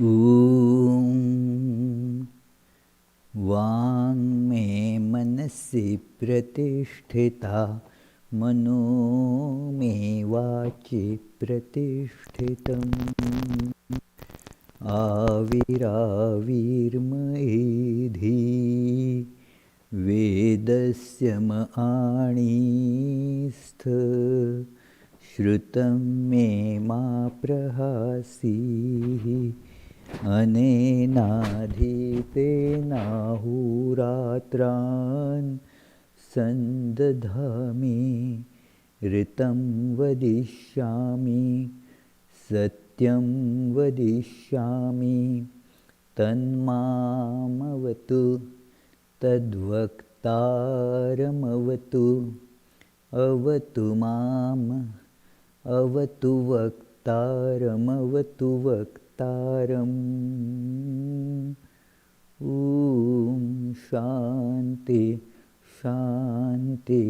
ॐ वाङ्मे मनसि प्रतिष्ठिता मनो मे वाचि प्रतिष्ठितम् आविराविर्मयेधि वेदस्य मणिस्थ श्रुतं मे मा प्रहासीः अनेनाधीतेनाहुरात्रान् सन्दधामि ऋतं वदिष्यामि सत्यं वदिष्यामि तन्मामवतु तद्वक्तारमवतु अवतु माम् अवतु वक्तारमवतु वक्तारम् ॐ शान्ति शान्ति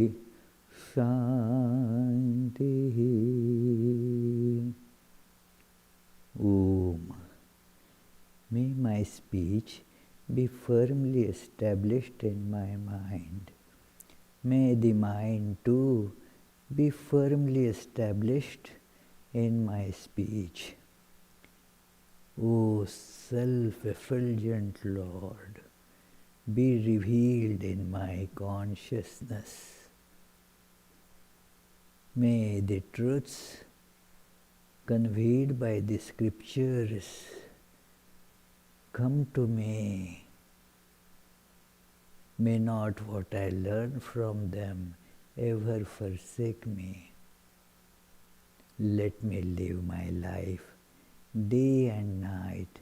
शान्तिः Om. May my speech be firmly established in my mind. May the mind too be firmly established in my speech. O self-effulgent Lord, be revealed in my consciousness. May the truths conveyed by the scriptures come to me. May not what I learn from them ever forsake me. Let me live my life day and night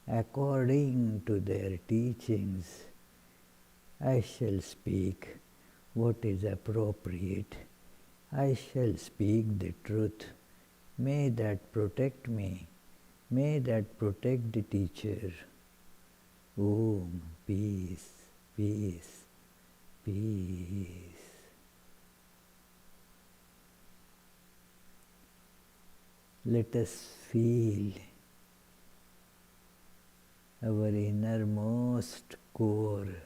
according to their teachings. I shall speak what is appropriate. I shall speak the truth. May that protect me. May that protect the teacher. Om, peace, peace, peace. Let us feel our innermost core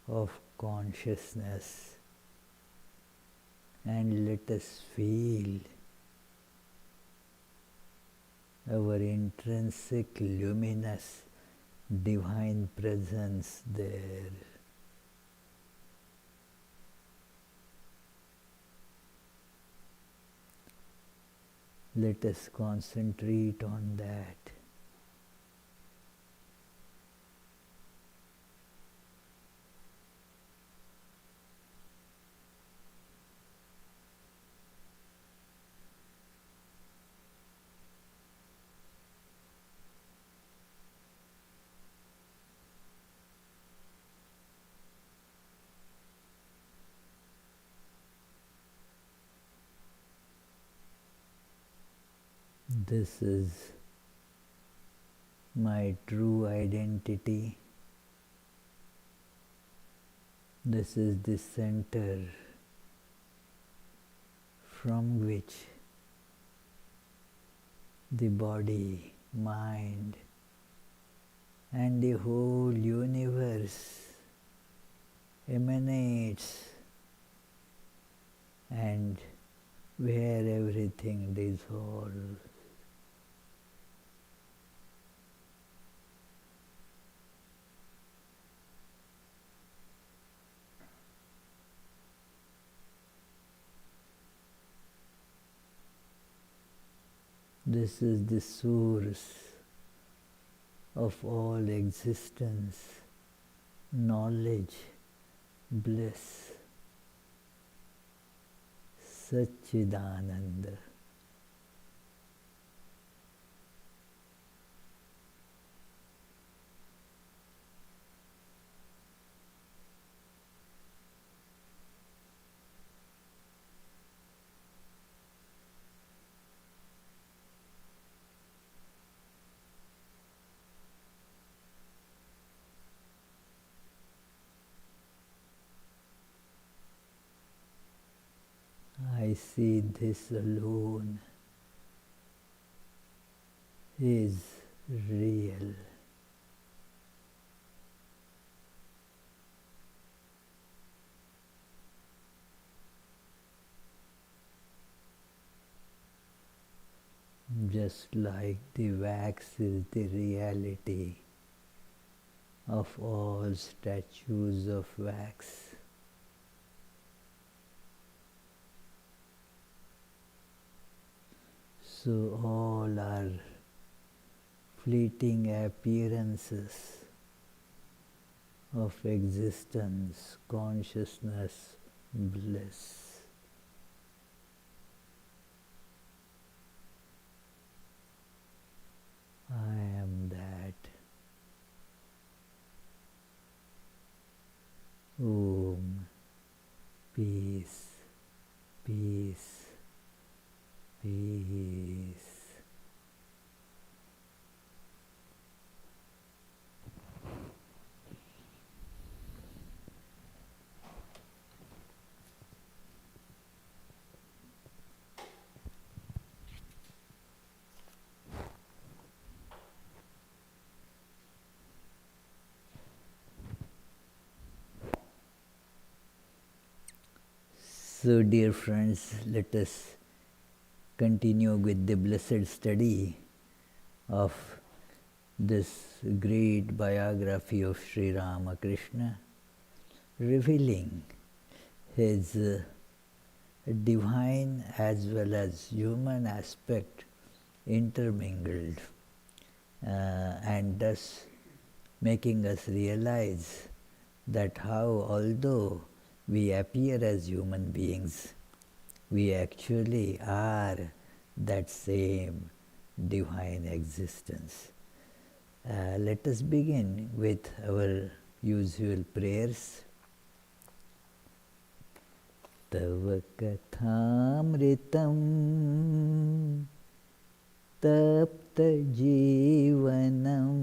of consciousness, and let us feel our intrinsic luminous divine presence there. Let us concentrate on that. This is my true identity. This is the center from which the body, mind, and the whole universe emanates, and where everything dissolves. This is the source of all existence, knowledge, bliss, Chetanananda. I see this alone is real. Just like the wax is the reality of all statues of wax. So all are fleeting appearances of existence, consciousness, bliss. I am that. Om. Peace, peace, peace. So, dear friends, let us continue with the blessed study of this great biography of Sri Ramakrishna, revealing his divine as well as human aspect intermingled, and thus making us realize that how, although we appear as human beings, we actually are that same divine existence. Let us begin with our usual prayers. Tava kathamritam tapta jivanam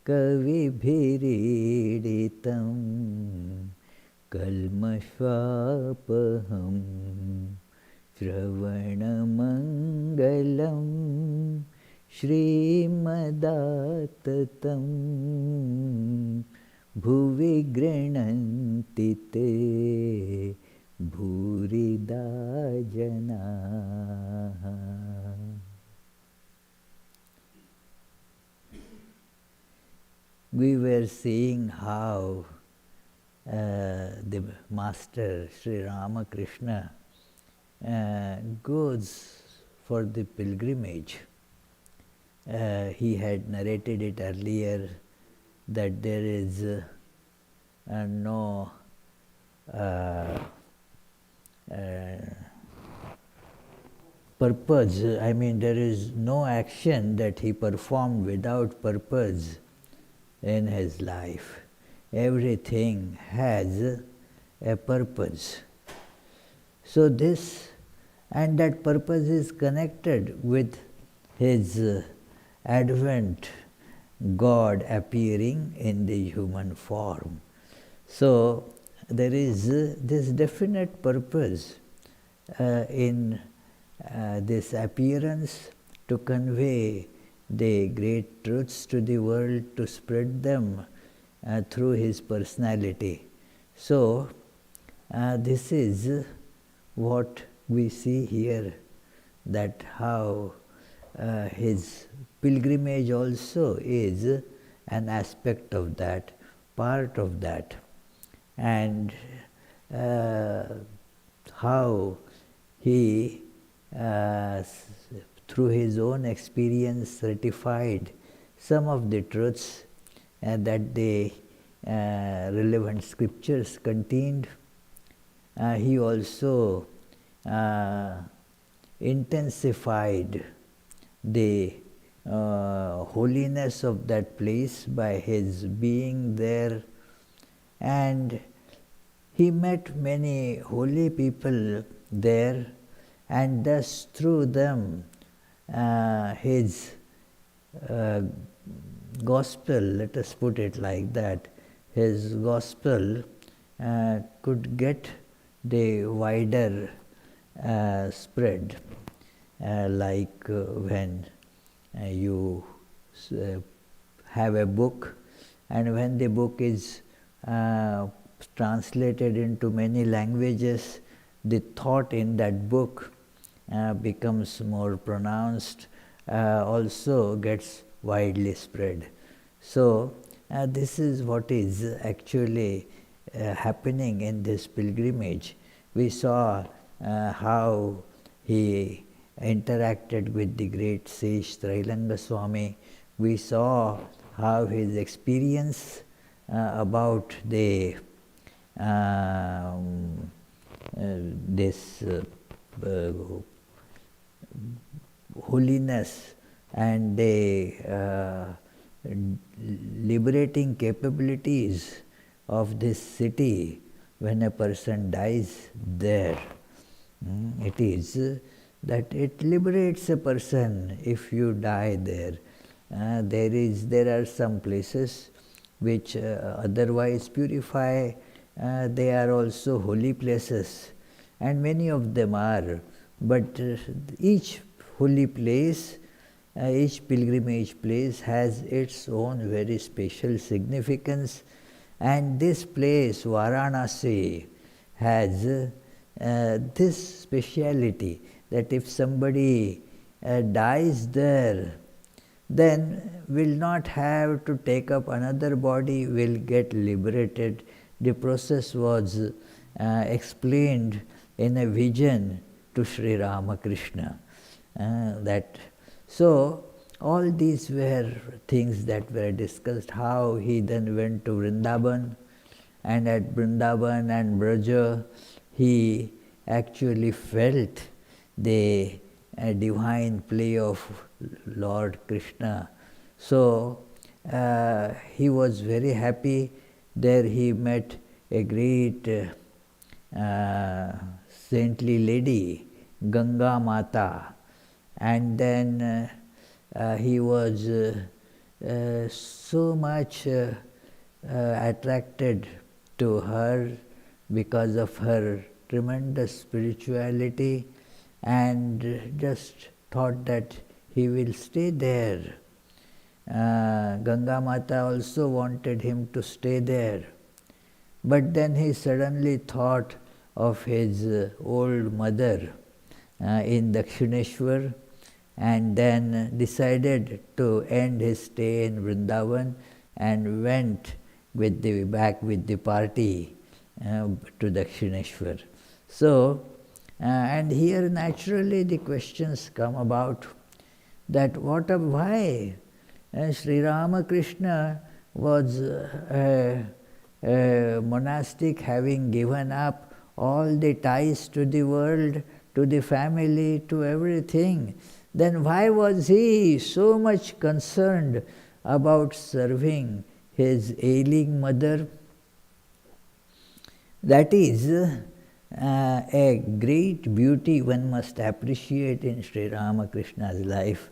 kavibhiriditam kalmashvapaham shravanamangalam shrimadattatam bhuvi grinanti te bhurida janaha. We were seeing how the Master Sri Ramakrishna goes for the pilgrimage. He had narrated it earlier that there is no purpose, I mean there is no action that he performed without purpose in his life. Everything has a purpose. So this, and that purpose is connected with his advent, God appearing in the human form. So there is this definite purpose in this appearance, to convey the great truths to the world, to spread them through his personality. So this is what we see here, that how his pilgrimage also is an aspect of that, part of that, and how he through his own experience certified some of the truths that the relevant scriptures contained. He also intensified the holiness of that place by his being there, and he met many holy people there, and thus through them his gospel, let us put it like that, his gospel could get the wider spread, like when You have a book, and when the book is translated into many languages, the thought in that book becomes more pronounced, also gets widely spread. So this is what is actually happening in this pilgrimage. We saw how he interacted with the great sage Trailanga Swami. We saw how his experience about the this holiness and the liberating capabilities of this city when a person dies there. It is that it liberates a person if you die there. There are some places which otherwise purify. They are also holy places, and many of them are. But each holy place, each pilgrimage place has its own very special significance. And this place, Varanasi, has this speciality that if somebody dies there, then will not have to take up another body, will get liberated. The process was explained in a vision to Sri Ramakrishna. So all these were things that were discussed, how he then went to Vrindavan, and at Vrindavan and Braja he actually felt the divine play of Lord Krishna. So he was very happy. There he met a great saintly lady, Ganga Mata, and then he was so much attracted to her because of her tremendous spirituality, and just thought that he will stay there. Ganga Mata also wanted him to stay there. But then he suddenly thought of his old mother in Dakshineshwar, and then decided to end his stay in Vrindavan and went back with the party to Dakshineshwar. So, and here naturally the questions come about that why Sri Ramakrishna was a monastic, having given up all the ties to the world, to the family, to everything. Then why was he so much concerned about serving his ailing mother? That is a great beauty one must appreciate in Sri Ramakrishna's life.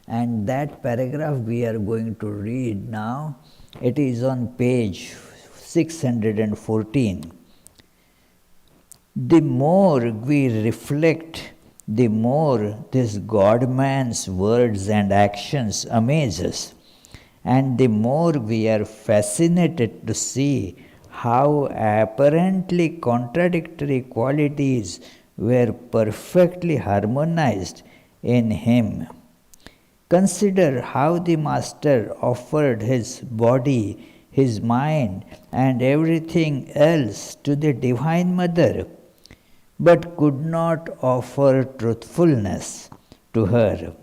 And that paragraph we are going to read now, it is on page 614. The more we reflect, the more this God-man's words and actions amaze us, and the more we are fascinated to see how apparently contradictory qualities were perfectly harmonized in him. Consider how the Master offered his body, his mind, and everything else to the Divine Mother, but could not offer truthfulness to her.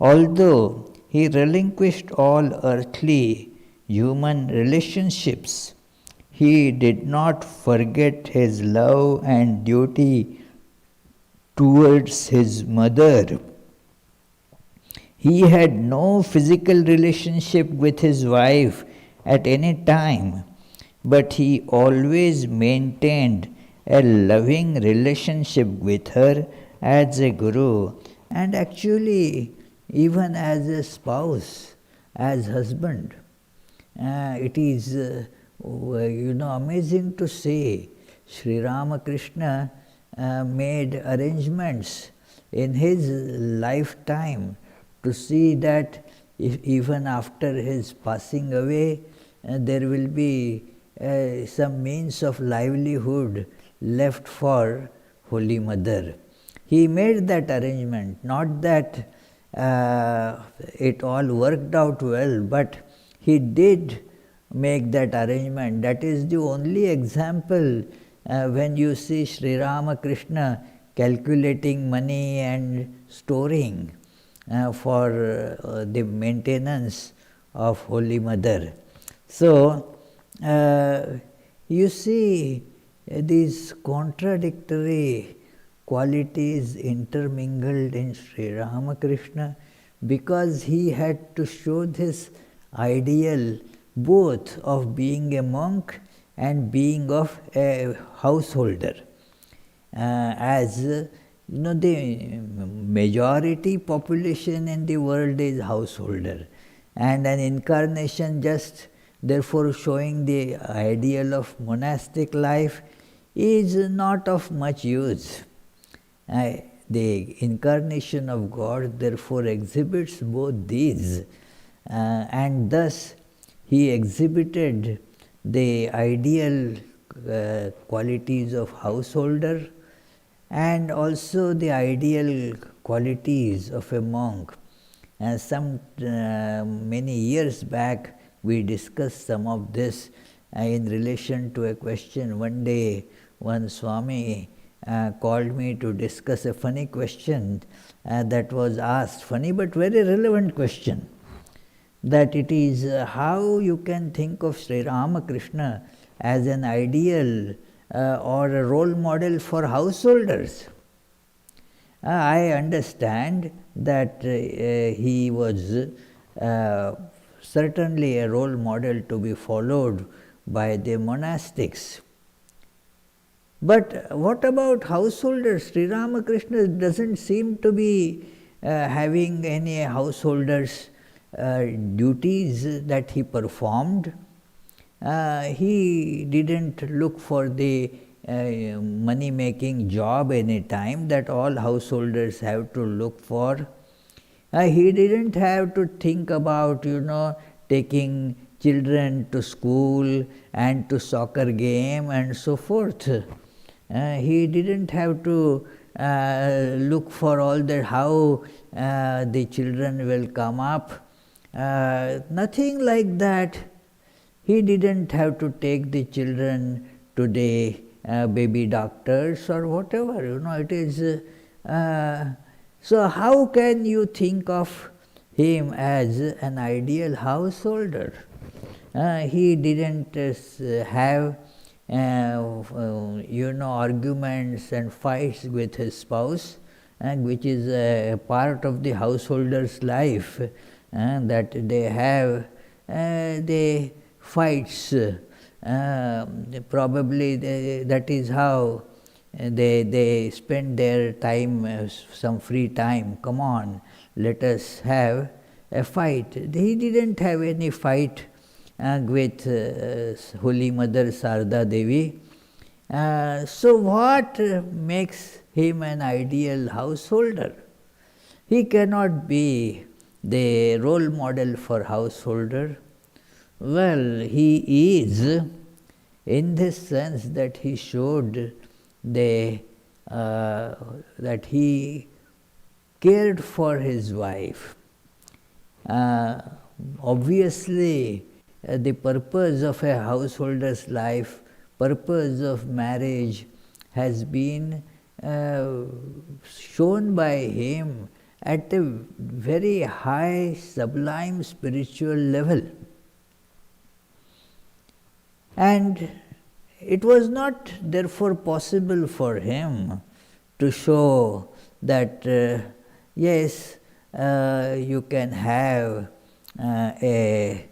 Although he relinquished all earthly human relationships, he did not forget his love and duty towards his mother. He had no physical relationship with his wife at any time, but he always maintained a loving relationship with her as a guru, and actually even as a spouse, as husband. It is amazing to see Sri Ramakrishna made arrangements in his lifetime to see that if even after his passing away, there will be some means of livelihood left for Holy Mother. He made that arrangement, not that it all worked out well, but he did make that arrangement. That is the only example when you see Sri Ramakrishna calculating money and storing for the maintenance of Holy Mother. So, you see these contradictory qualities intermingled in Sri Ramakrishna, because he had to show this ideal both of being a monk and being of a householder. As the majority population in the world is householder, and an incarnation just therefore showing the ideal of monastic life is not of much use. The incarnation of God therefore exhibits both these, and thus he exhibited the ideal qualities of householder and also the ideal qualities of a monk. Many years back we discussed some of this in relation to a question. One day one Swami called me to discuss a funny question that was asked, funny but very relevant question, that it is how you can think of Sri Ramakrishna as an ideal or a role model for householders. I understand that he was certainly a role model to be followed by the monastics. But what about householders? Sri Ramakrishna doesn't seem to be having any householders' duties that he performed. He didn't look for the money-making job any time that all householders have to look for. He didn't have to think about, taking children to school and to soccer game and so forth. He didn't have to look for all that, how the children will come up. Nothing like that. He didn't have to take the children to the baby doctors or whatever. It is. So how can you think of him as an ideal householder? He didn't have arguments and fights with his spouse, which is a part of the householder's life, that they have the fights. Probably that is how they spend their time, some free time. Come on, let us have a fight. He didn't have any fight with Holy Mother Sarada Devi. So what makes him an ideal householder? He cannot be the role model for householder. Well, he is, in this sense that he showed that he cared for his wife. Obviously, the purpose of a householder's life, purpose of marriage has been shown by him at a very high, sublime spiritual level. And it was not therefore possible for him to show that yes, you can have a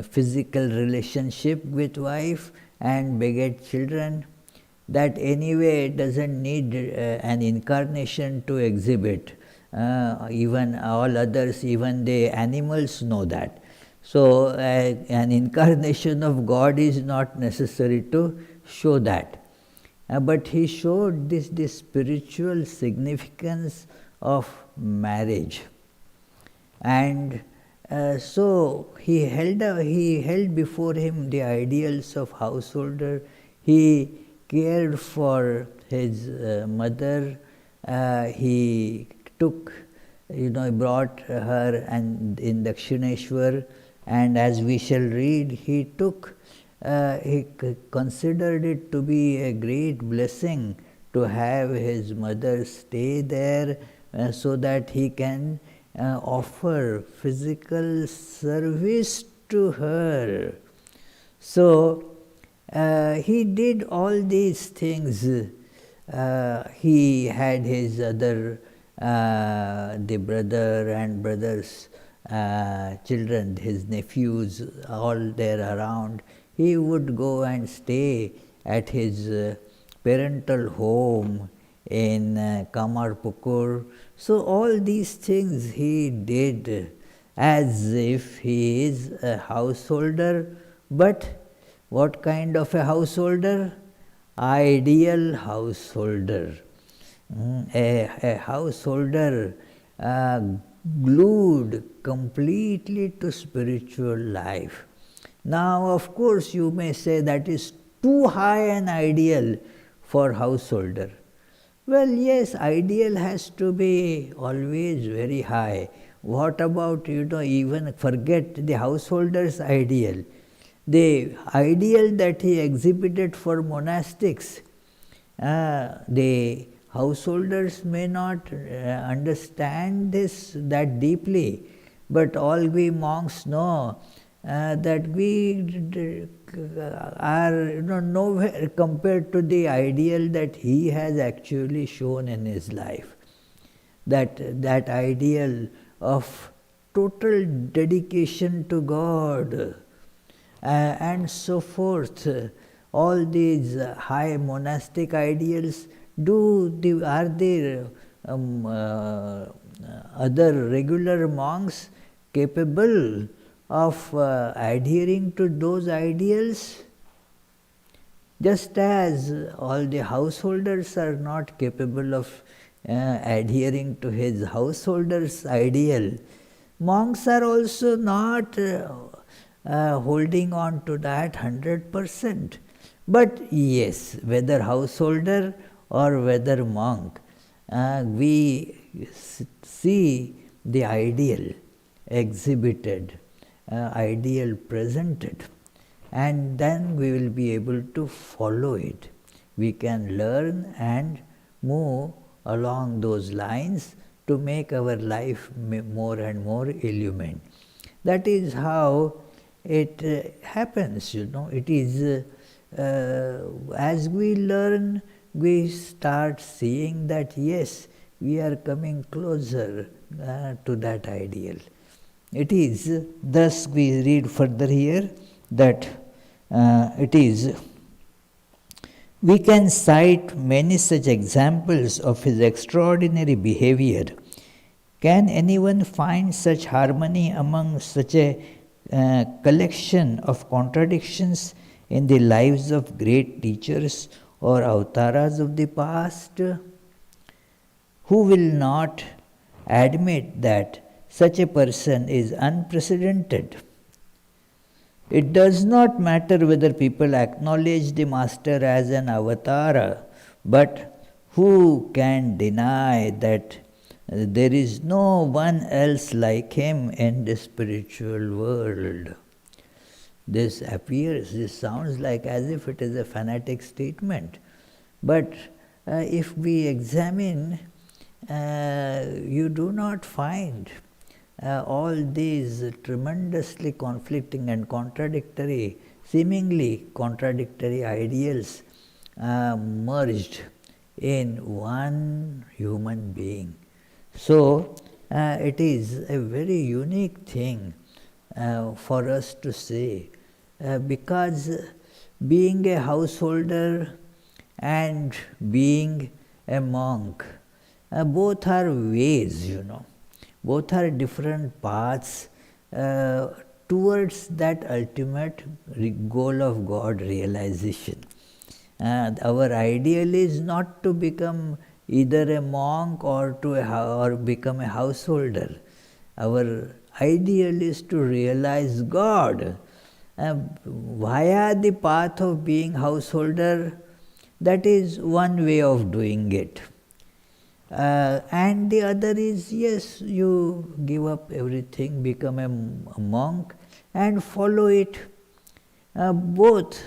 physical relationship with wife and beget children. That anyway doesn't need an incarnation to exhibit. Even all others, even the animals know that. So an incarnation of God is not necessary to show that. But he showed this spiritual significance of marriage. And so he held before him the ideals of householder. He cared for his mother. He took, brought her and in Dakshineshwar, and as we shall read, he considered it to be a great blessing to have his mother stay there so that he can offer physical service to her. So he did all these things. He had his other, the brother and brothers' children, his nephews, all there around. He would go and stay at his parental home in Kamarpukur. So all these things he did as if he is a householder. But what kind of a householder? Ideal householder. A householder glued completely to spiritual life. Now, of course, you may say that is too high an ideal for householder. Well, yes, ideal has to be always very high. What about, even forget the householder's ideal? The ideal that he exhibited for monastics, the householders may not understand this that deeply, but all we monks know that we are nowhere compared to the ideal that he has actually shown in his life. That ideal of total dedication to God and so forth. All these high monastic ideals, are there other regular monks capable of adhering to those ideals? Just as all the householders are not capable of adhering to his householder's ideal, monks are also not holding on to that 100%. But yes, whether householder or whether monk, we see the ideal exhibited, ideal presented, and then we will be able to follow it. We can learn and move along those lines to make our life more and more illumined. That is how it happens, It is as we learn, we start seeing that yes, we are coming closer to that ideal. It is, thus we read further here, that we can cite many such examples of his extraordinary behavior. Can anyone find such harmony among such a collection of contradictions in the lives of great teachers or avataras of the past? Who will not admit that such a person is unprecedented? It does not matter whether people acknowledge the Master as an avatara, but who can deny that there is no one else like him in the spiritual world? This sounds like as if it is a fanatic statement. But if we examine, you do not find all these tremendously conflicting and seemingly contradictory ideals merged in one human being. So it is a very unique thing for us to say, because being a householder and being a monk, both are ways, both are different paths towards that ultimate goal of God realization. Our ideal is not to become either a monk or become a householder. Our ideal is to realize God. Via the path of being householder, that is one way of doing it. And the other is, yes, you give up everything, become a monk and follow it. Both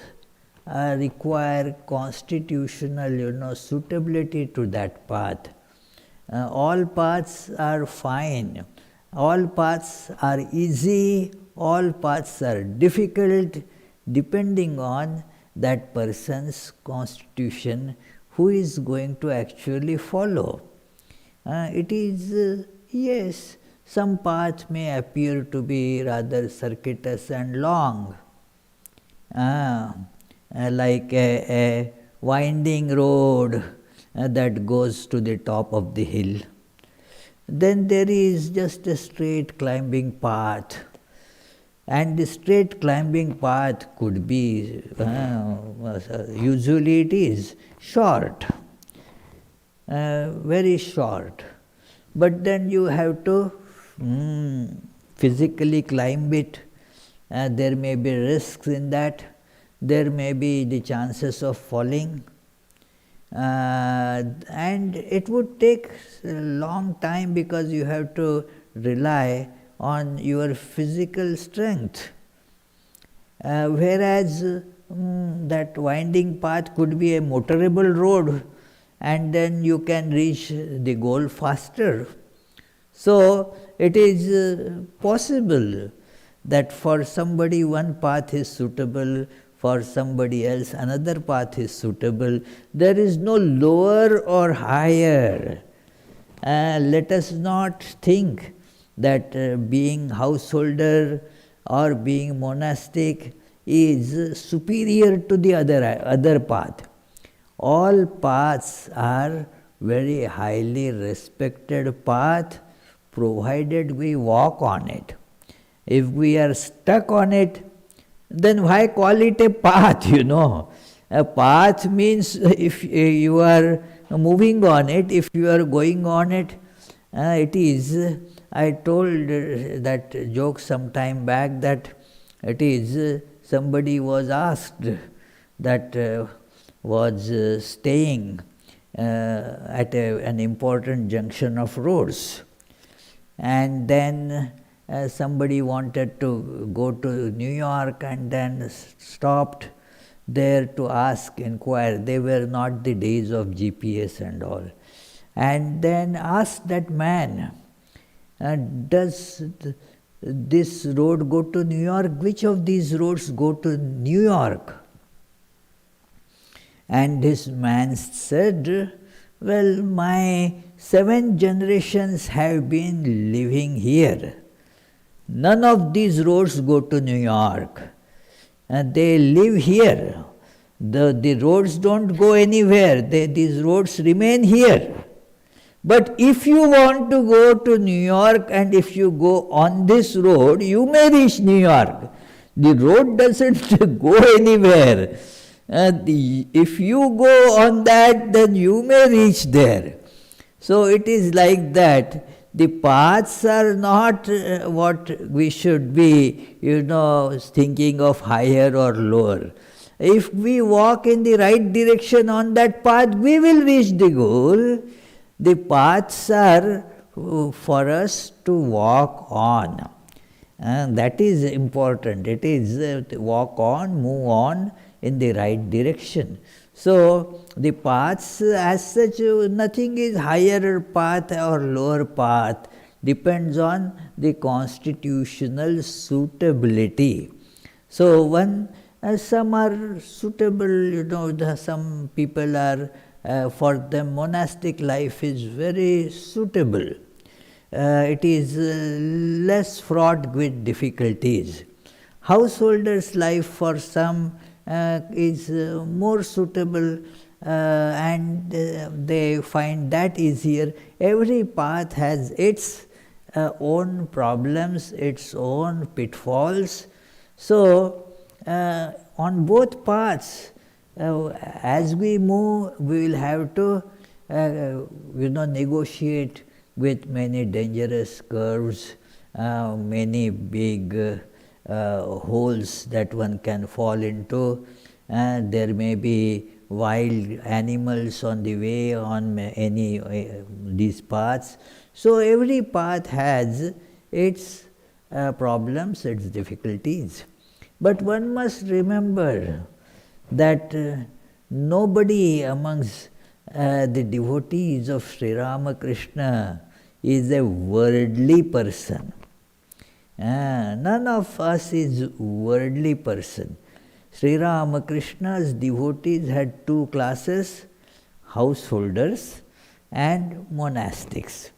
require constitutional, suitability to that path. All paths are fine. All paths are easy. All paths are difficult, depending on that person's constitution, who is going to actually follow. It is, yes, some path may appear to be rather circuitous and long, like a winding road that goes to the top of the hill. Then there is just a straight climbing path. And the straight climbing path could be, usually it is, short, very short. But then you have to physically climb it. There may be risks in that. There may be the chances of falling. And it would take a long time because you have to rely on your physical strength. Whereas that winding path could be a motorable road, and then you can reach the goal faster. So it is possible that for somebody one path is suitable, for somebody else another path is suitable. There is no lower or higher. Let us not think that being householder or being monastic is superior to the other path. All paths are very highly respected path, provided we walk on it. If we are stuck on it, then why call it a path, A path means if you are moving on it, if you are going on it, it is, I told that joke some time back that it is, somebody was asked that was staying at an important junction of roads, and then somebody wanted to go to New York and then stopped there to inquire. They were not the days of GPS and all. And then asked that man, does this road go to New York? Which of these roads go to New York? And this man said, well, my 7 generations have been living here. None of these roads go to New York. And they live here. The roads don't go anywhere. These roads remain here. But if you want to go to New York and if you go on this road, you may reach New York. The road doesn't go anywhere. If you go on that, then you may reach there. So it is like that. The paths are not what we should be, thinking of higher or lower. If we walk in the right direction on that path, we will reach the goal. The paths are for us to walk on. And that is important. It is walk on, move on in the right direction. So the paths as such, nothing is higher path or lower path, depends on the constitutional suitability. So some are suitable, some people are, for them monastic life is very suitable. It is less fraught with difficulties. Householder's life for some is more suitable, and they find that easier. Every path has its own problems, its own pitfalls. So on both paths, as we move, we will have to negotiate with many dangerous curves many big holes that one can fall into. There may be wild animals on the way on any these paths. So every path has its problems, its difficulties. But one must remember that nobody amongst the devotees of Sri Ramakrishna is a worldly person. None of us is worldly person. Sri Ramakrishna's devotees had two classes, householders and monastics.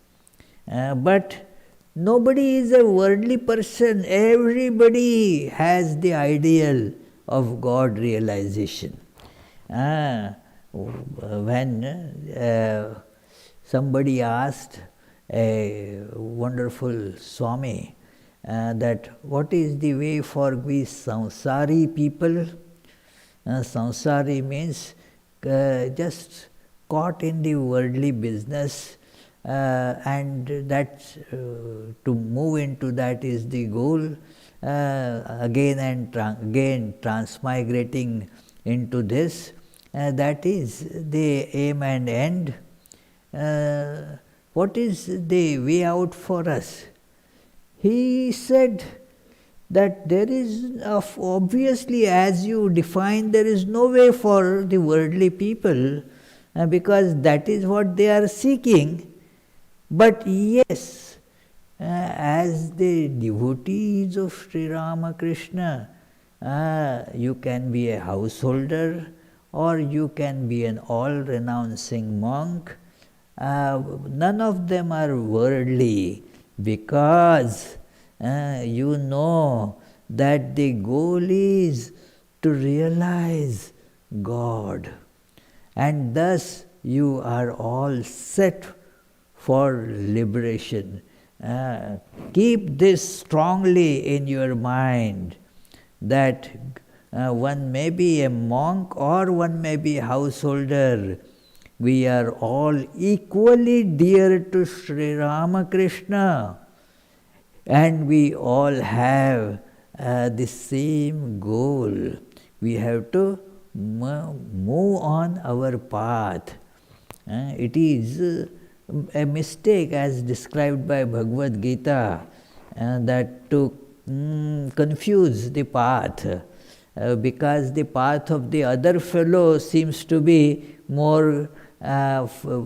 But nobody is a worldly person. Everybody has the ideal of God realization. When somebody asked a wonderful Swami that what is the way for we samsari people? Samsari means just caught in the worldly business, and that to move into that is the goal, again and again transmigrating into this, that is the aim and end. What is the way out for us? He said that there is, obviously as you define, there is no way for the worldly people, because that is what they are seeking. But yes, as the devotees of Sri Ramakrishna, you can be a householder or you can be an all-renouncing monk. None of them are worldly, because you know that the goal is to realize God, and thus you are all set for liberation. Keep this strongly in your mind, that one may be a monk or one may be a householder. We are all equally dear to Sri Ramakrishna, and we all have the same goal. We have to move on our path. It is a mistake, as described by Bhagavad Gita, that to confuse the path, because the path of the other fellow seems to be more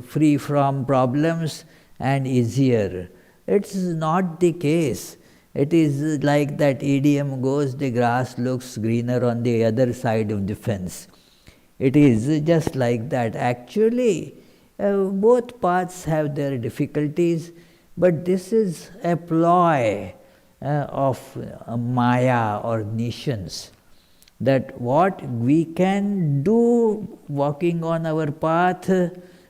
free from problems and easier. It's not the case. It is like that idiom goes, the grass looks greener on the other side of the fence. It is just like that. Actually, both paths have their difficulties, but this is a ploy of Maya or nations, that what we can do walking on our path,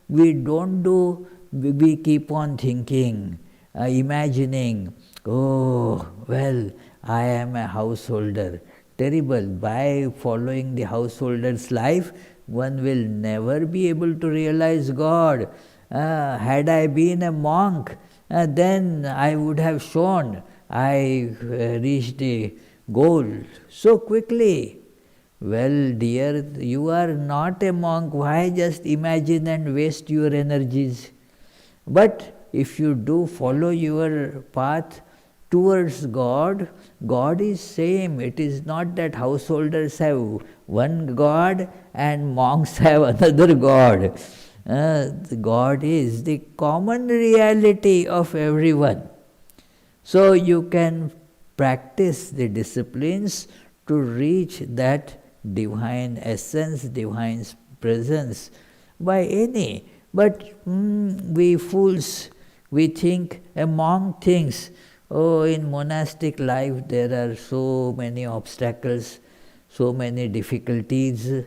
we don't do. We keep on thinking, imagining, oh, well, I am a householder. Terrible. By following the householder's life, one will never be able to realize God. Had I been a monk, then I would have shown I reached the goal so quickly. Well, dear, you are not a monk. Why just imagine and waste your energies? But if you do follow your path towards God, God is same. It is not that householders have one God and monks have another God. God is the common reality of everyone. So you can practice the disciplines to reach that divine essence, divine presence by any. But we fools, we think, a monk thinks, oh, in monastic life there are so many obstacles, so many difficulties.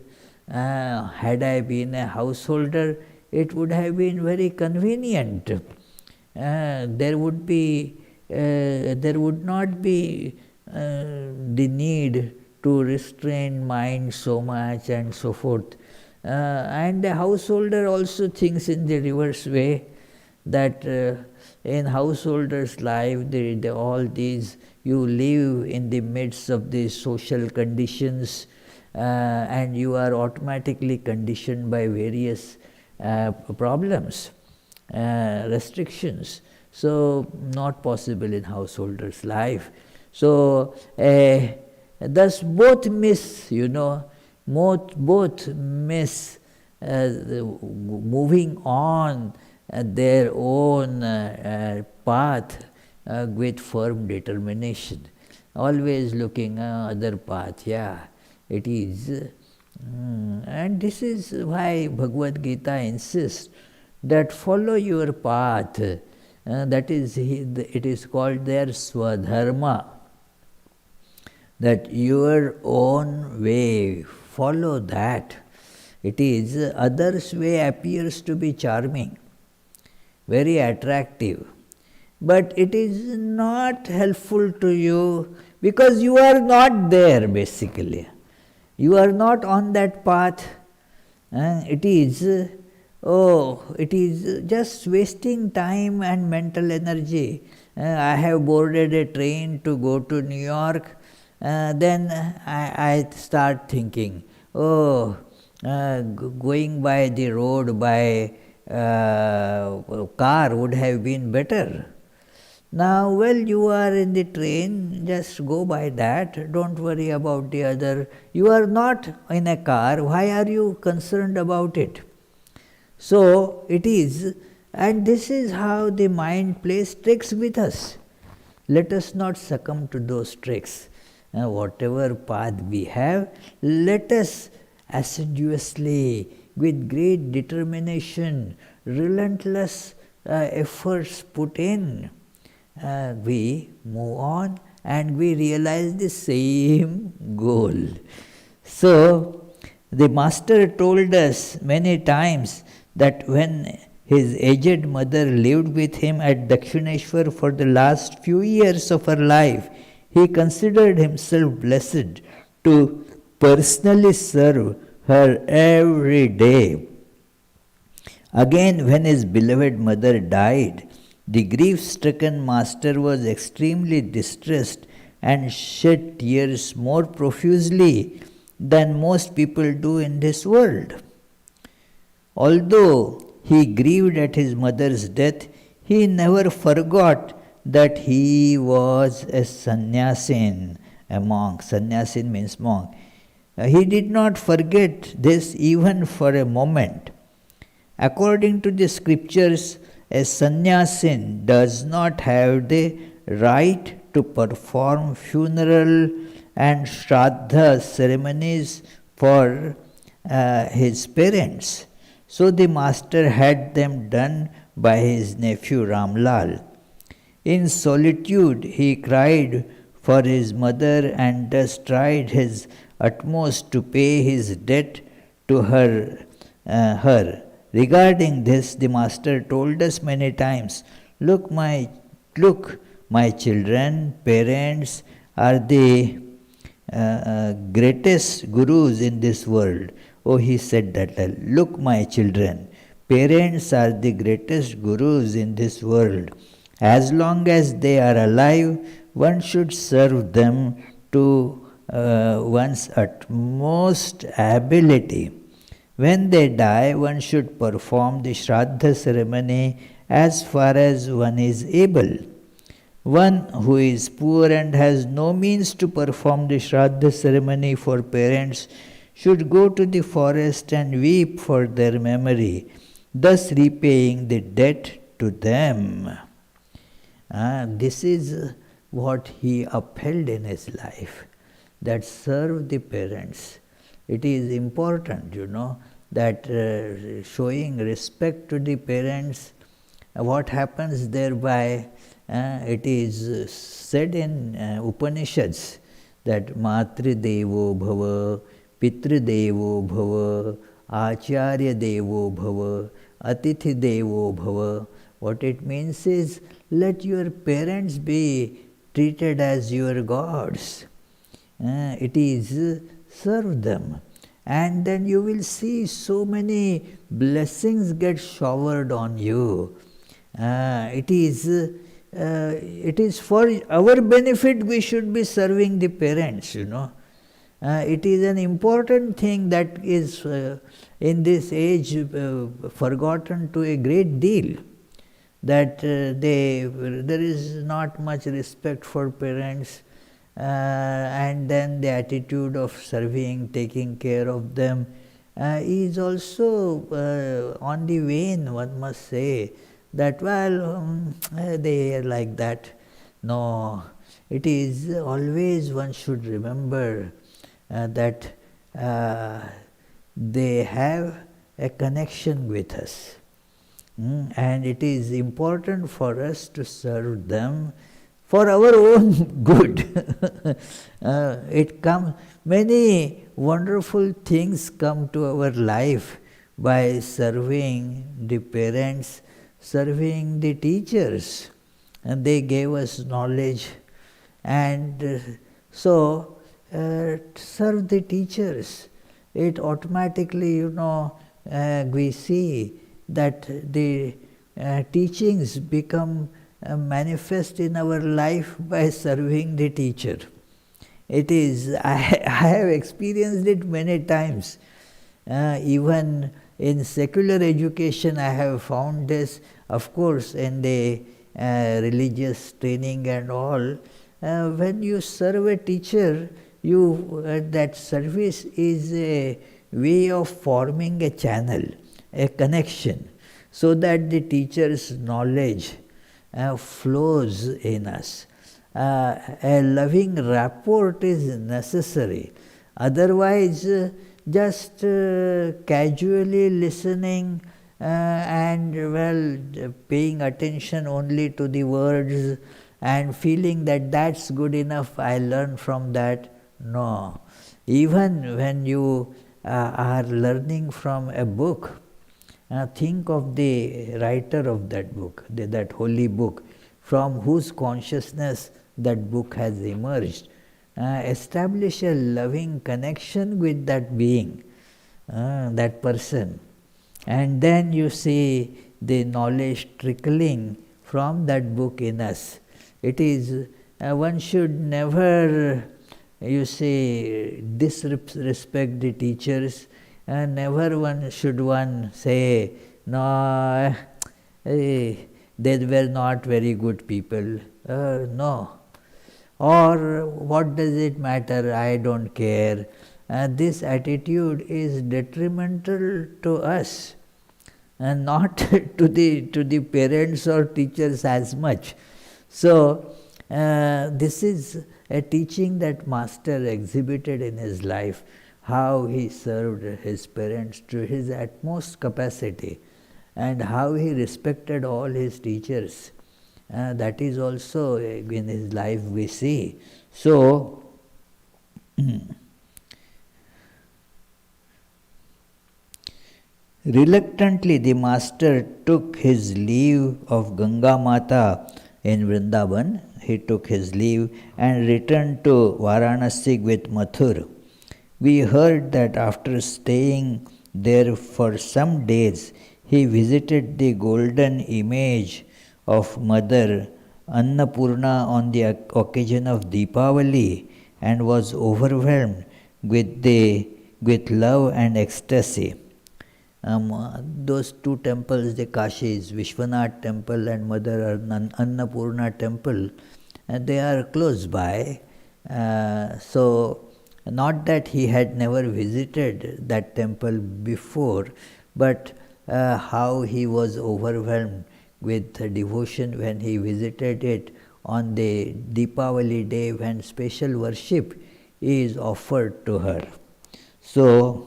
Had I been a householder, it would have been very convenient. There would not be the need to restrain mind so much and so forth. And the householder also thinks in the reverse way, that in householder's life, all these, you live in the midst of these social conditions, and you are automatically conditioned by various problems, restrictions. So not possible in householder's life. So thus both miss, both miss moving on their own path with firm determination. Always looking other path, it is. And this is why Bhagavad Gita insists that follow your path. That is, it is called their Swadharma. That your own way, follow that. It is, others' way appears to be charming, very attractive, but it is not helpful to you because you are not there basically. You are not on that path. It is just wasting time and mental energy. I have boarded a train to go to New York. Then I start thinking, going by the road by car would have been better. Now, well, you are in the train, just go by that, don't worry about the other. You are not in a car, why are you concerned about it? So, it is, and this is how the mind plays tricks with us. Let us not succumb to those tricks. Whatever path we have, let us assiduously, with great determination, relentless efforts put in, we move on and we realize the same goal. So, the Master told us many times that when his aged mother lived with him at Dakshineshwar for the last few years of her life, he considered himself blessed to personally serve her every day. Again, when his beloved mother died, the grief-stricken master was extremely distressed and shed tears more profusely than most people do in this world. Although he grieved at his mother's death, he never forgot that he was a sannyasin, a monk. Sannyasin means monk. He did not forget this even for a moment. According to the scriptures, a sannyasin does not have the right to perform funeral and shraddha ceremonies for his parents. So the master had them done by his nephew Ramlal. In solitude, he cried for his mother and thus tried his utmost to pay his debt to her. Regarding this, the master told us many times, Look, my children, parents are the greatest gurus in this world. Oh, he said that, look, my children, parents are the greatest gurus in this world. As long as they are alive, one should serve them to one's utmost ability. When they die, one should perform the shraddha ceremony as far as one is able. One who is poor and has no means to perform the shraddha ceremony for parents should go to the forest and weep for their memory, thus repaying the debt to them. This is what he upheld in his life, that serve the parents. It is important, that showing respect to the parents, what happens thereby, it is said in Upanishads that Matri Devo Bhava, Pitri Devo Bhava, Acharya Devo Bhava, Atithi Devo Bhava. What it means is, let your parents be treated as your gods. It is, serve them. And then you will see so many blessings get showered on you. It is for our benefit we should be serving the parents, It is an important thing that is in this age forgotten to a great deal, that there is not much respect for parents, and then the attitude of serving, taking care of them is also on the wane, one must say, that they are like that. No, it is always one should remember that they have a connection with us. And it is important for us to serve them for our own good. Many wonderful things come to our life by serving the parents, serving the teachers, and they gave us knowledge. And so, serve the teachers. It automatically, we see that the teachings become manifest in our life by serving the teacher. It is, I have experienced it many times. Even in secular education I have found this, of course, in the religious training and all. When you serve a teacher, that service is a way of forming a channel, a connection, so that the teacher's knowledge flows in us. A loving rapport is necessary. Otherwise, just casually listening and paying attention only to the words and feeling that that's good enough, I learn from that. No. Even when you are learning from a book, think of the writer of that book, that holy book, from whose consciousness that book has emerged. Establish a loving connection with that being, that person. And then you see the knowledge trickling from that book in us. It is, one should never, disrespect the teachers, and never should one say, no, they were not very good people. No. Or what does it matter? I don't care. This attitude is detrimental to us, and not to the parents or teachers as much. So, this is a teaching that Master exhibited in his life, how he served his parents to his utmost capacity, and how he respected all his teachers. That is also in his life we see. So, reluctantly the Master took his leave of Ganga Mata in Vrindavan. He took his leave and returned to Varanasi with Mathur. We heard that after staying there for some days, he visited the golden image of Mother Annapurna on the occasion of Deepavali and was overwhelmed with love and ecstasy. Those two temples, the Kashis, Vishwanath temple and Mother Annapurna temple, they are close by. So, not that he had never visited that temple before, but how he was overwhelmed with devotion when he visited it on the Deepavali day, when special worship is offered to her. So,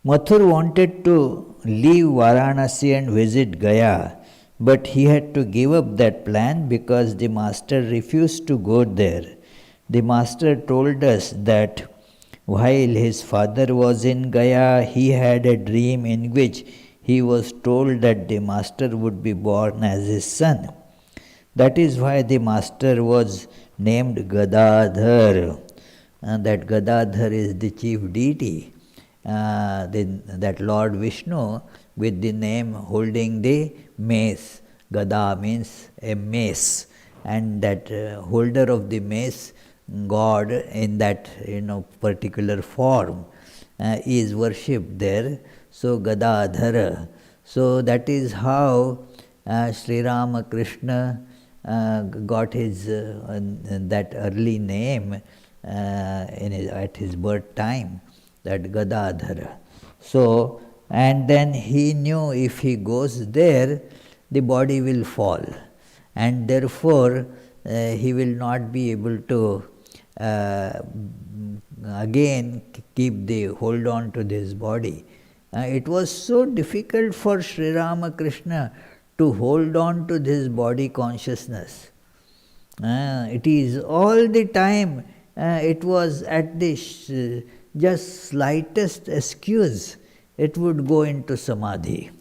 Mathur wanted to leave Varanasi and visit Gaya, but he had to give up that plan because the Master refused to go there. The Master told us that while his father was in Gaya, he had a dream in which he was told that the Master would be born as his son. That is why the Master was named Gadadhar, and that Gadadhar is the chief deity. That Lord Vishnu with the name holding the mace. Gada means a mace, and that holder of the mace, God in that particular form, is worshipped there. So Gadadhara. So that is how Sri Ramakrishna got his that early name at his birth time, that Gadadhara. So, and then he knew if he goes there, the body will fall, and therefore he will not be able to again keep the hold on to this body. It was so difficult for Sri Ramakrishna to hold on to this body consciousness. It is all the time, it was at the just slightest excuse, it would go into samadhi.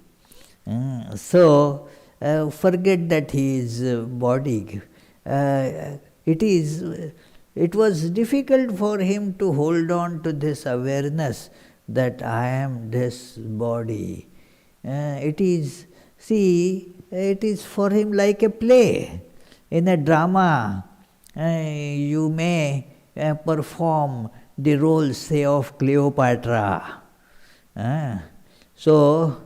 So, forget that he is body. It was difficult for him to hold on to this awareness that I am this body. It is for him like a play. In a drama, you may perform the role, say, of Cleopatra. So,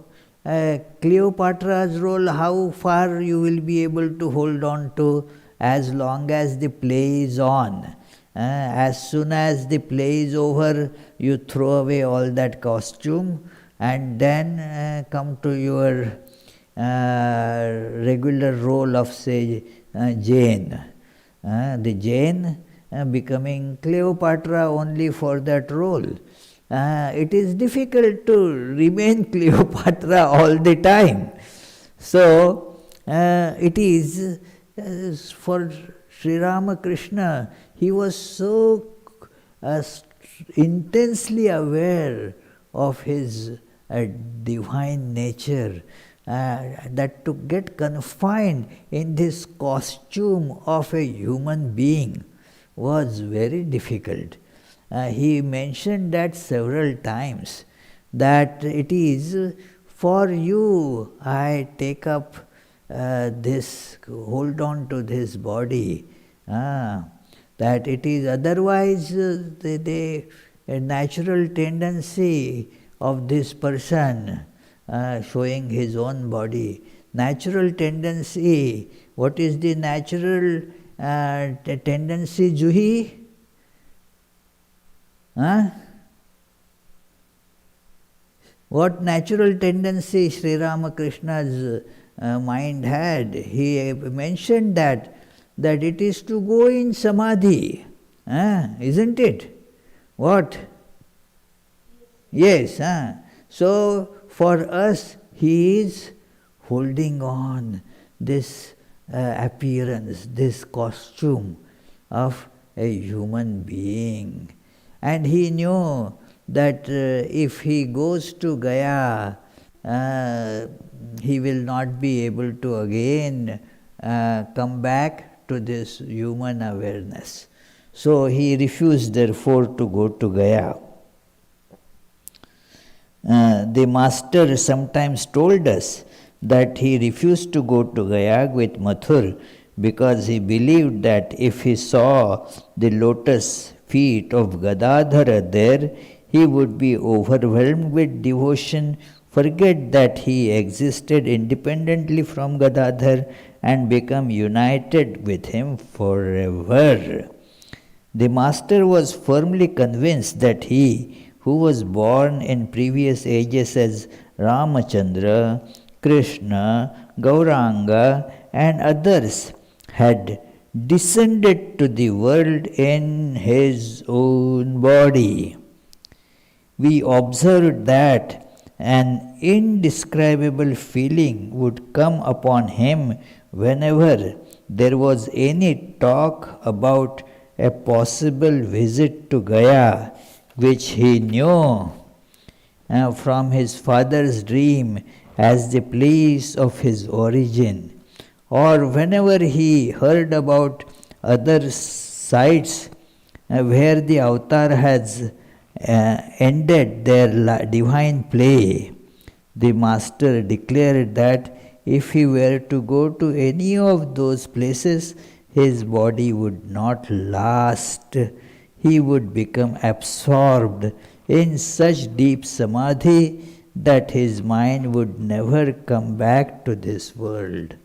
Cleopatra's role, how far you will be able to hold on to as long as the play is on. As soon as the play is over, you throw away all that costume and then come to your regular role of, say, Jane. The Jane becoming Cleopatra only for that role. It is difficult to remain Cleopatra all the time. So, it is for Sri Ramakrishna, he was so intensely aware of his divine nature that to get confined in this costume of a human being was very difficult. He mentioned that several times, that it is for you I take up this, hold on to this body, that it is otherwise the natural tendency of this person showing his own body. Natural tendency, what is the natural tendency, Juhi? What natural tendency Sri Ramakrishna's mind had? He mentioned that it is to go in samadhi, isn't it? What? Yes. So for us, he is holding on this appearance, this costume of a human being. And he knew that if he goes to Gaya, he will not be able to again come back to this human awareness. So he refused therefore to go to Gaya. The master sometimes told us that he refused to go to Gaya with Mathur because he believed that if he saw the lotus feet of Gadadhara there, he would be overwhelmed with devotion, forget that he existed independently from Gadadhar, and become united with him forever. The master was firmly convinced that he, who was born in previous ages as Ramachandra, Krishna, Gauranga, and others, had descended to the world in his own body. We observed that an indescribable feeling would come upon him whenever there was any talk about a possible visit to Gaya, which he knew from his father's dream as the place of his origin, or whenever he heard about other sites where the avatar has ended their divine play. The master declared that if he were to go to any of those places, his body would not last. He would become absorbed in such deep samadhi that his mind would never come back to this world.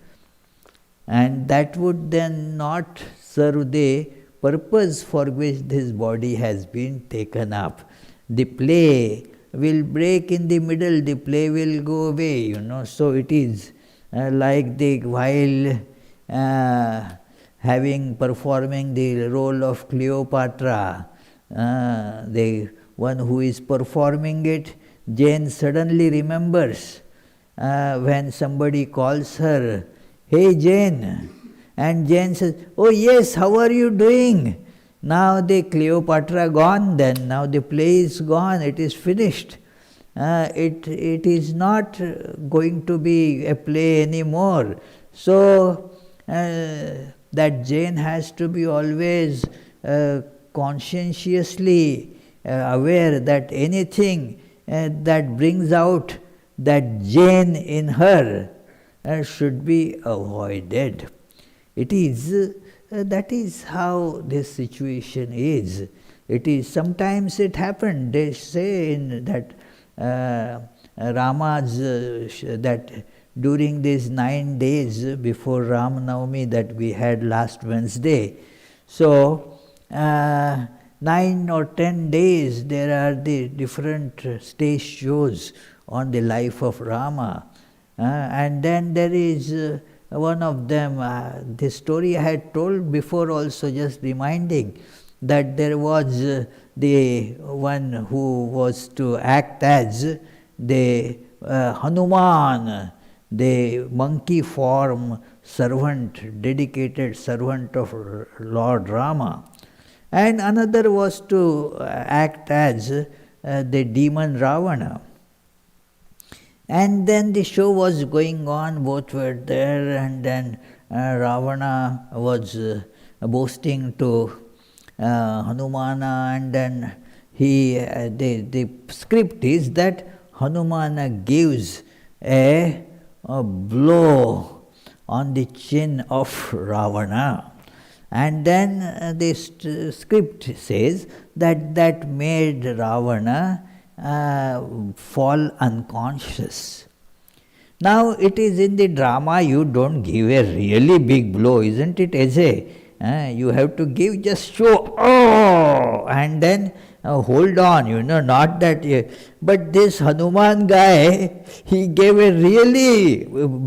And that would then not serve the purpose for which this body has been taken up. The play will break in the middle, the play will go away, So it is like while performing the role of Cleopatra, the one who is performing it, Jane suddenly remembers when somebody calls her, "Hey Jane," and Jane says, "Oh yes, how are you doing?" Now the Cleopatra gone, then now the play is gone, it is finished. It is not going to be a play anymore. So that Jane has to be always conscientiously aware that anything that brings out that Jane in her should be avoided. It is that is how this situation is. It is sometimes it happened. They say in that Rama's that during these 9 days before Ram Navami that we had last Wednesday, so 9 or 10 days there are the different stage shows on the life of Rama, and then there is one of them, the story I had told before also, just reminding that there was the one who was to act as the Hanuman, the monkey form servant, dedicated servant of Lord Rama. And another was to act as the demon Ravana. And then the show was going on, both were there, and then Ravana was boasting to Hanumana, and then the script is that Hanumana gives a blow on the chin of Ravana. And then the script says that made Ravana fall unconscious. Now it is in the drama, you don't give a really big blow, isn't it, Ajay? You have to give, just show, oh, and then hold on, not that. But this Hanuman guy, he gave a really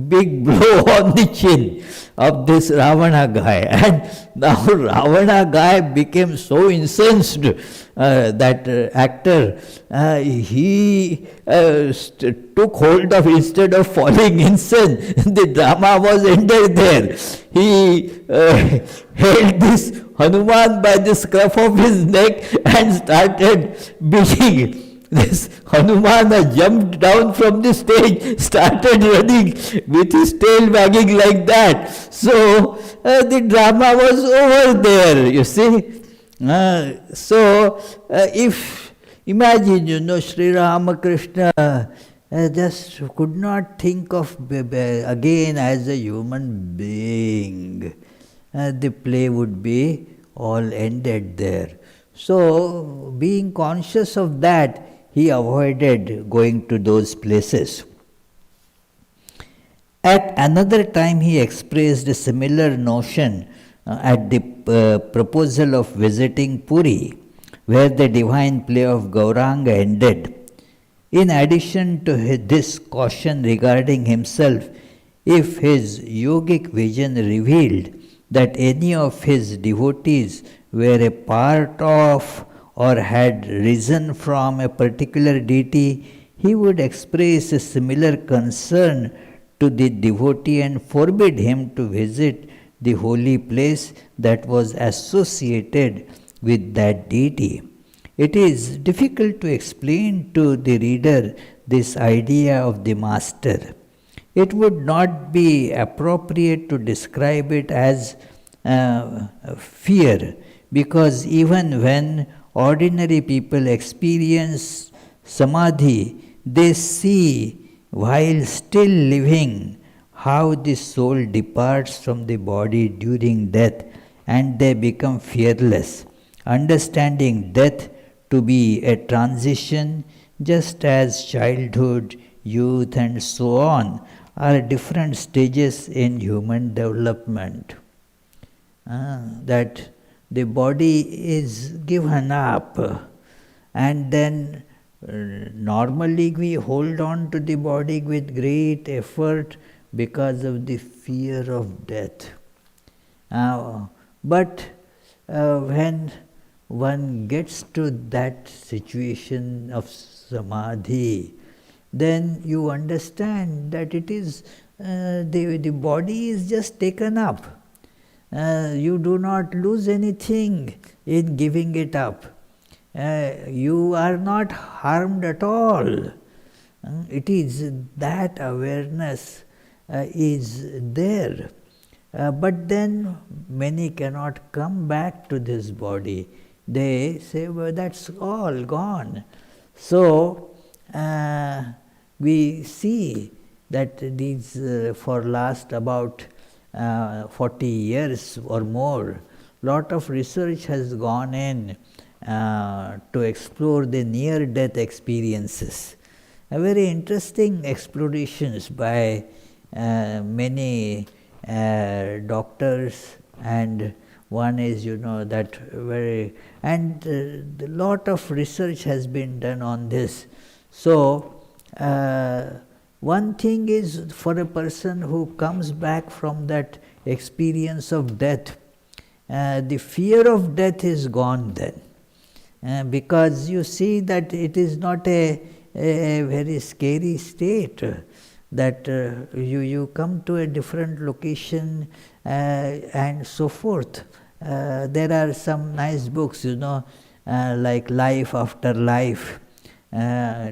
big blow on the chin of this Ravana guy. And now Ravana guy became so incensed, that actor, he took hold of, instead of falling incense, the drama was ended there. He held this Hanuman by the scruff of his neck and started beating. This Hanuman jumped down from the stage, started running with his tail wagging like that. So the drama was over there, you see. If imagine, Sri Ramakrishna just could not think of again as a human being, the play would be all ended there. So, being conscious of that, he avoided going to those places. At another time, he expressed a similar notion at the proposal of visiting Puri, where the divine play of Gauranga ended. In addition to this caution regarding himself, if his yogic vision revealed that any of his devotees were a part of or had risen from a particular deity, he would express a similar concern to the devotee and forbid him to visit the holy place that was associated with that deity. It is difficult to explain to the reader this idea of the master. It would not be appropriate to describe it as fear, because even when ordinary people experience samadhi, they see while still living, how the soul departs from the body during death and they become fearless, understanding death to be a transition, just as childhood, youth, and so on are different stages in human development. That the body is given up, and then normally we hold on to the body with great effort because of the fear of death. But when one gets to that situation of samadhi, then you understand that it is the body is just taken up. You do not lose anything in giving it up. You are not harmed at all. It is that awareness is there. But then many cannot come back to this body. They say, well, that's all gone. So we see that these for last about 40 years or more, lot of research has gone in to explore the near-death experiences. Very interesting explorations by many doctors, and one is, that very, and a lot of research has been done on this. So, one thing is, for a person who comes back from that experience of death, the fear of death is gone then, because you see that it is not a very scary state, that you come to a different location and so forth. There are some nice books, like Life After Life,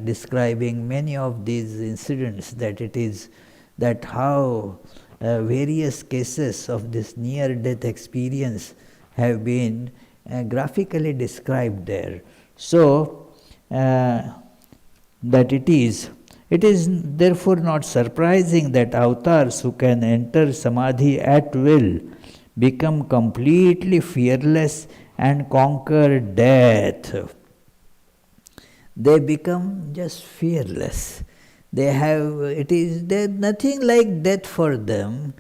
describing many of these incidents, that it is that how various cases of this near-death experience have been graphically described there. So, that it is therefore not surprising that avatars who can enter samadhi at will become completely fearless and conquer death. They become just fearless. There's nothing like death for them.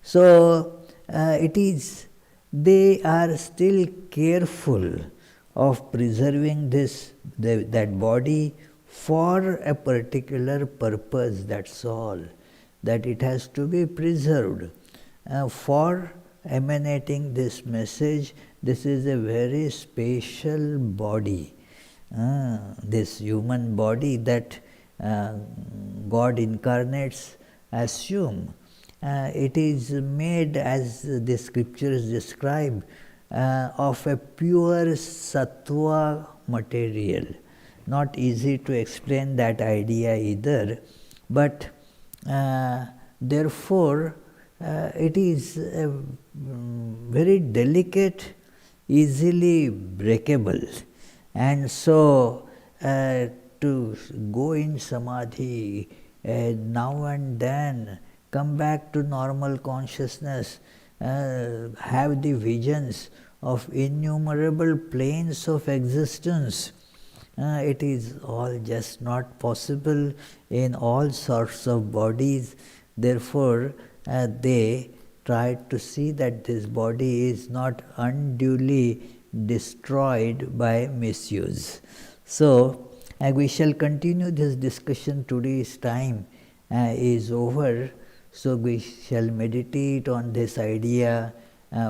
So they are still careful of preserving that body for a particular purpose, that's all. That it has to be preserved for emanating this message. This is a very special body. This human body that God incarnates assume. It is made, as the scriptures describe, of a pure sattva material. Not easy to explain that idea either, but therefore it is very delicate, easily breakable. And so to go in samadhi now and then, come back to normal consciousness, have the visions of innumerable planes of existence, it is all just not possible in all sorts of bodies. Therefore, they try to see that this body is not unduly destroyed by misuse. So, we shall continue this discussion. Today's time is over. So, we shall meditate on this idea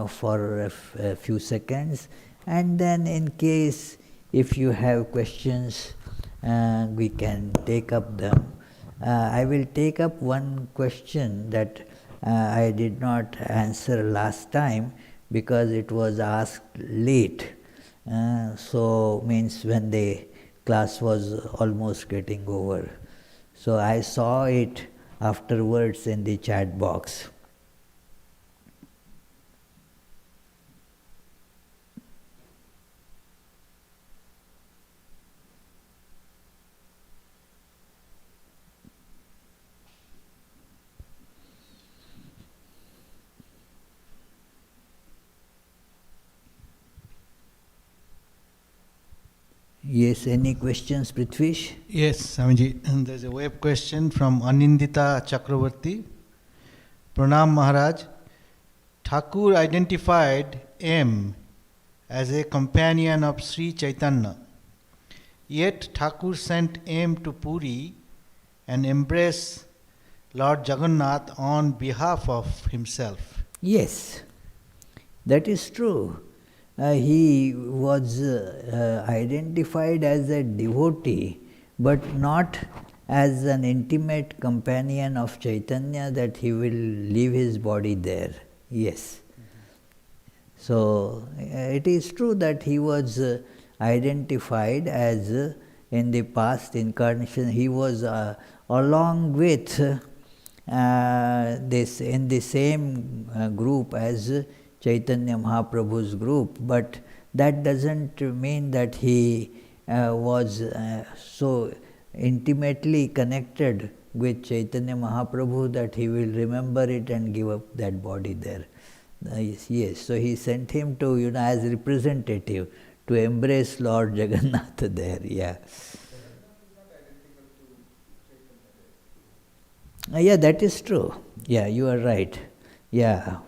for a few seconds, and then in case if you have questions, we can take up them. I will take up one question that I did not answer last time because it was asked late. So means when the class was almost getting over. So I saw it afterwards in the chat box. Yes, any questions, Prithvish? Yes, Swamiji. And there's a web question from Anindita Chakravarti. Pranam Maharaj. Thakur identified M as a companion of Sri Chaitanya. Yet Thakur sent M to Puri and embraced Lord Jagannath on behalf of himself. Yes, that is true. He was identified as a devotee, but not as an intimate companion of Chaitanya, that he will leave his body there. Yes. So it is true that he was identified as in the past incarnation, he was along with this in the same group as Chaitanya Mahaprabhu's group, but that doesn't mean that he was so intimately connected with Chaitanya Mahaprabhu that he will remember it and give up that body there. Yes, so he sent him to, as representative to embrace Lord Jagannath there, yeah. Yeah, that is true. Yeah, you are right. Yeah.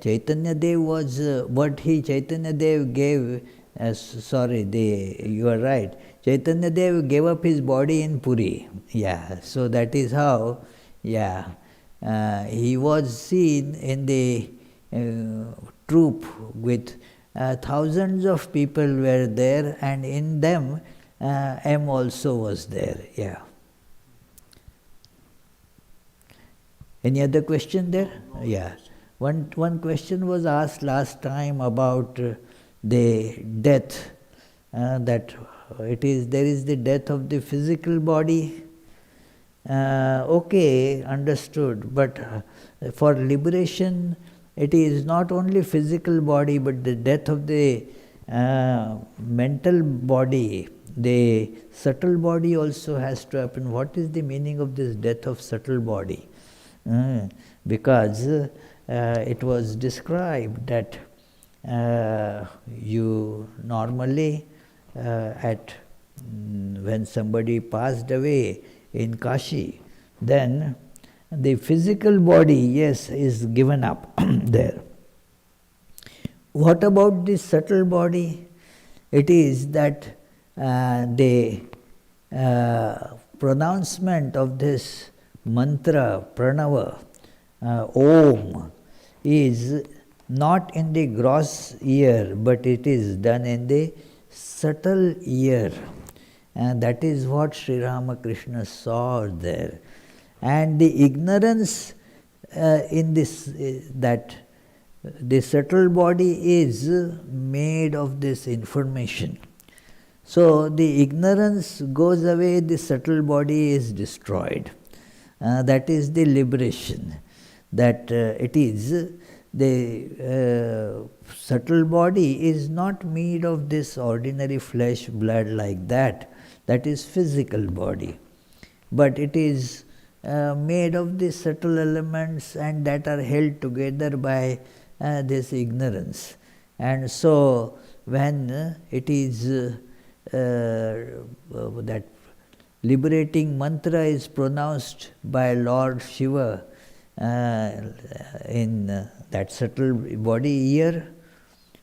Chaitanya Dev was what Chaitanya Dev gave, you are right. Chaitanya Dev gave up his body in Puri. Yeah, so that is how, yeah, he was seen in the troop with thousands of people were there, and in them M also was there. Yeah. Any other question there? Yeah. One question was asked last time about the death, that there is the death of the physical body. Okay, understood. But for liberation, it is not only physical body, but the death of the mental body. The subtle body also has to happen. What is the meaning of this death of subtle body? Because it was described that you normally when somebody passed away in Kashi, then the physical body, yes, is given up there. What about the subtle body? It is that the pronouncement of this mantra, pranava, Om, is not in the gross ear, but it is done in the subtle ear. And that is what Sri Ramakrishna saw there. And the ignorance in this, that the subtle body is made of this information. So the ignorance goes away, the subtle body is destroyed. That is the liberation. That it is the subtle body is not made of this ordinary flesh, blood like that. That is physical body. But it is made of the subtle elements, and that are held together by this ignorance. And so when it is that liberating mantra is pronounced by Lord Shiva in that subtle body ear,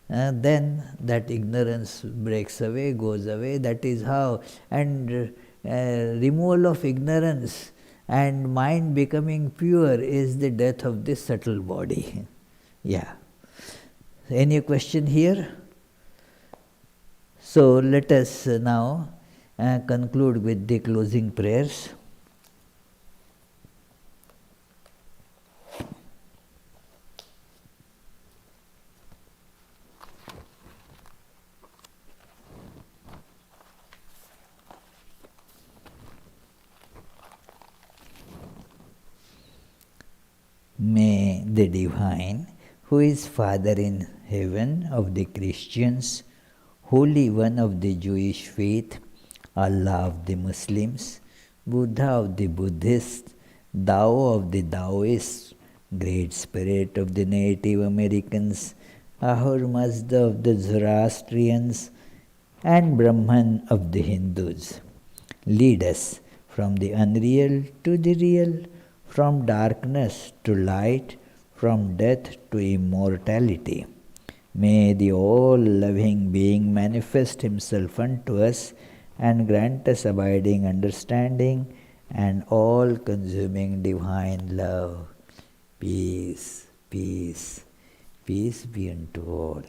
then that ignorance breaks away, goes away. That is how. And removal of ignorance and mind becoming pure is the death of this subtle body. Yeah. Any question here? So let us now conclude with the closing prayers. May the Divine, who is Father in heaven of the Christians, Holy One of the Jewish faith, Allah of the Muslims, Buddha of the Buddhists, Tao of the Taoists, Great Spirit of the Native Americans, Ahura Mazda of the Zoroastrians, and Brahman of the Hindus. Lead us from the unreal to the real, from darkness to light, from death to immortality. May the all-loving being manifest himself unto us and grant us abiding understanding and all-consuming divine love. Peace, peace, peace be unto all.